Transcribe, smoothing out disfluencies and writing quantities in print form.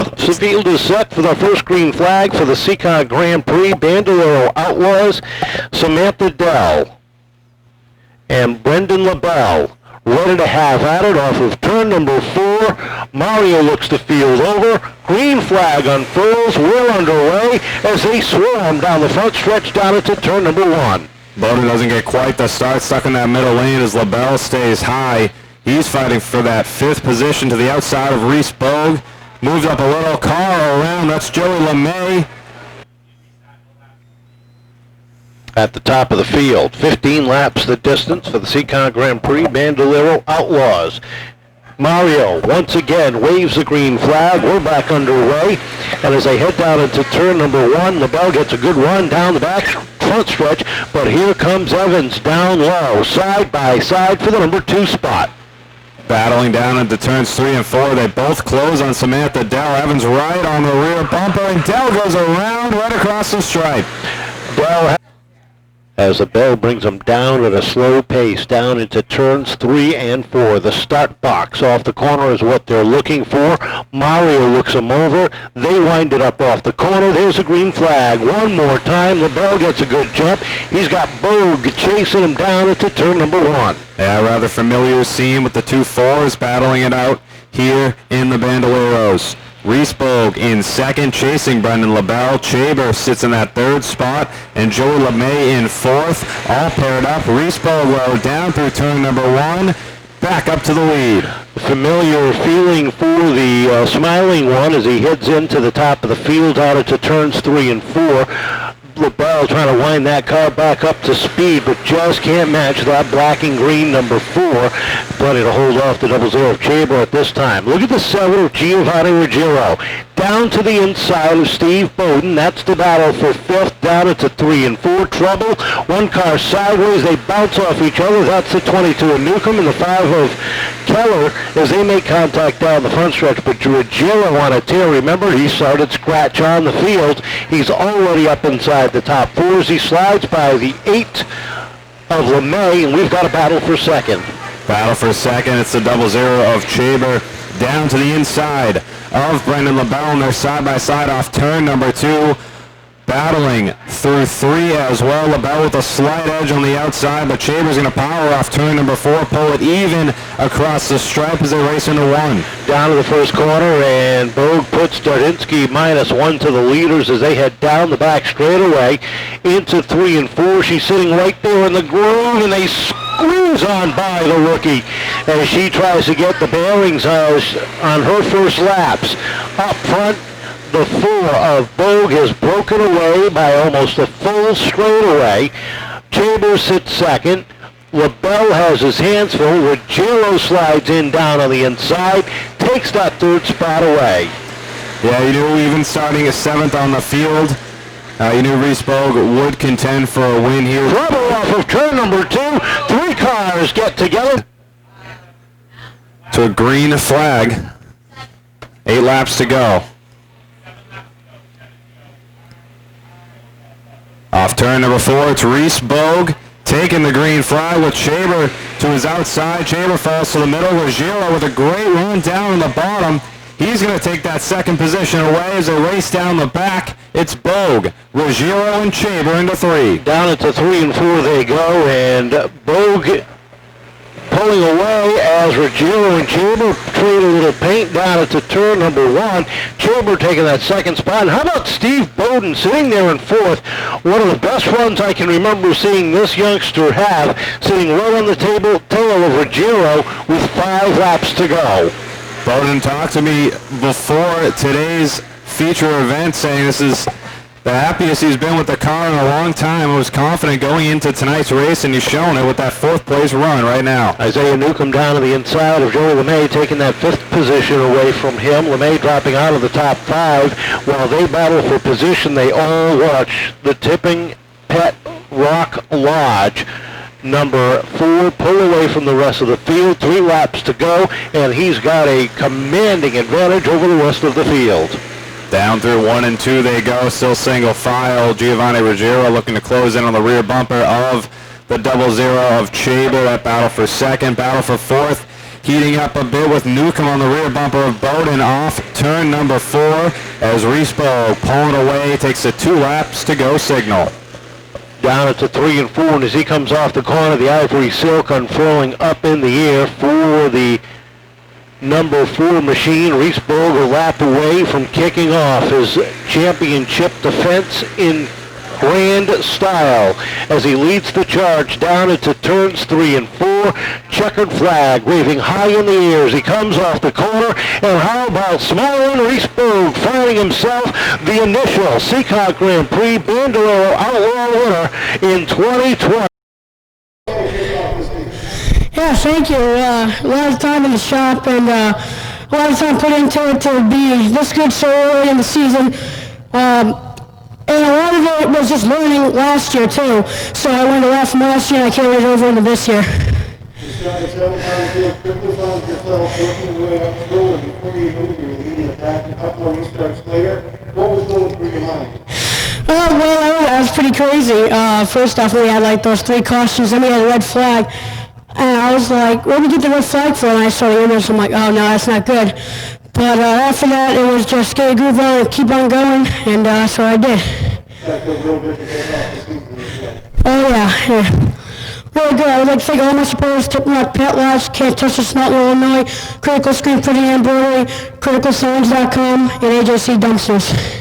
The field is set for the first green flag for the Seekonk Grand Prix. Bandolero Outlaws, Samantha Dell and Brendan LaBelle ready to have at it off of turn number 4. Mario looks the field over. Green flag unfurls. We're underway as they swarm down the front stretch down into turn number 1. Bowden doesn't get quite the start, stuck in that middle lane as LaBelle stays high. He's fighting for that 5th position to the outside of Reese Bogue. Moves up a little, car around, that's Joey LeMay. At the top of the field, 15 laps the distance for the Seekonk Grand Prix. Bandolero Outlaws. Mario once again waves the green flag. We're back underway. And as they head down into turn number 1, LaBelle gets a good run down the back front stretch. But here comes Evans down low, side by side for the number 2 spot. Battling down into turns 3 and 4. They both close on Samantha Dell. Evans right on the rear bumper, and Dell goes around right across the stripe. Dell as the bell brings them down at a slow pace down into turns 3 and 4. The start box off the corner is what they're looking for. Mario looks them over. They wind it up off the corner. There's a green flag. One more time. The bell gets a good jump. He's got Bogue chasing him down into turn number 1. Yeah, rather familiar scene with the 2 4s battling it out here in the Bandoleros. Reese Bogue in 2nd, chasing Brendan LaBelle. Chaber sits in that 3rd spot, and Joey LeMay in 4th. All paired up. Reese Bogue down through turn number 1, back up to the lead. Familiar feeling for the smiling one as he heads into the top of the field out into turns 3 and 4. LaBelle trying to wind that car back up to speed, but just can't match that black and green number 4. Plenty to hold off the 00 of Chaber at this time. Look at the 7 of Giovanni Ruggiero. Down to the inside of Steve Bowden. That's the battle for 5th. Down into 3 and 4. Trouble. One car sideways. They bounce off each other. That's the 22 of Newcomb and the 5 of Keller as they make contact down the front stretch. But Ruggiero on a tear. Remember, he started scratch on the field. He's already up inside the top 4 as he slides by the 8 of LeMay, and we've got a battle for 2nd. Battle for 2nd. It's the 00 of Chaber down to the inside of Brendan LaBelle, and they're side by side off turn number 2. Battling through 3 as well. LaBelle with a slight edge on the outside, but Chaber's going to power off turn number 4, pull it even across the stripe as they race into 1. Down to the first corner, and Bogue puts Dardinsky -1 to the leaders as they head down the back straightaway into 3 and 4. She's sitting right there in the groove, and they squeeze on by the rookie as she tries to get the bearings on her first laps. Up front, the 4 of Bogue is broken away by almost a full straightaway. Chaber sits 2nd. LaBelle has his hands full. Ruggiero slides in down on the inside, takes that 3rd spot away. Yeah, you knew even starting at 7th on the field, you knew Reese Bogue would contend for a win here. Trouble off of turn number 2. 3 cars get together. To a green flag. 8 laps to go. Off turn number 4, it's Reese Bogue taking the green flag with Chaber to his outside. Chaber falls to the middle. Ruggiero with a great run down in the bottom. He's going to take that 2nd position away as they race down the back. It's Bogue, Ruggiero, and Chaber into 3. Down into 3 and 4 they go, and Bogue pulling away as Ruggiero and Chaber trade a little paint down into turn number 1. Chaber taking that 2nd spot. And how about Steve Bowden sitting there in 4th? One of the best runs I can remember seeing this youngster have, sitting right on the tail of Ruggiero with 5 laps to go. Bowden talked to me before today's feature event saying this is the happiest he's been with the car in a long time. Was confident going into tonight's race, and he's shown it with that 4th place run right now. Isaiah Newcomb down to the inside of Joey LeMay, taking that 5th position away from him. LeMay dropping out of the top 5. While they battle for position, they all watch the Tipping Pet Rock Lodge. Number 4 pull away from the rest of the field. 3 laps to go, and he's got a commanding advantage over the rest of the field. Down through 1 and 2 they go, still single file. Giovanni Ruggiero looking to close in on the rear bumper of the 00 of Chaber. That battle for 2nd, battle for 4th heating up a bit with Newcomb on the rear bumper of Bowden off turn number 4 as Reese Bogue pulling away, takes the 2 laps to go signal. Down at the 3 and 4, and as he comes off the corner, the Ivory Silk unfurling up in the air for the number 4 machine. Reese Bogue a lap away from kicking off his championship defense in grand style as he leads the charge down into turns 3 and 4. Checkered flag waving high in the air as he comes off the corner. And how about smiling Reese Bogue finding himself the initial Seekonk Grand Prix Bandolero Outlaw winner in 2020. Yeah, thank you. A lot of time in the shop and a lot of time put into it to be this good so early in the season. And a lot of it was just learning last year too. So I learned a lot from last year and I carried it over into this year. Well, that was pretty crazy. First off, we had like those 3 cautions, then we had a red flag. And I was like, what did we get the red flag for? And I saw the image, I'm like, oh no, that's not good. But after that, it was just get a groove on and keep on going, and that's what I did. Oh yeah. Really good. I would like to thank all my supporters, Tipping Rock Pet Lodge, Can't Touch the Snot in Illinois, Critical Screen Printing and Embroidery, CriticalSigns.com, and AJC Dumpsters.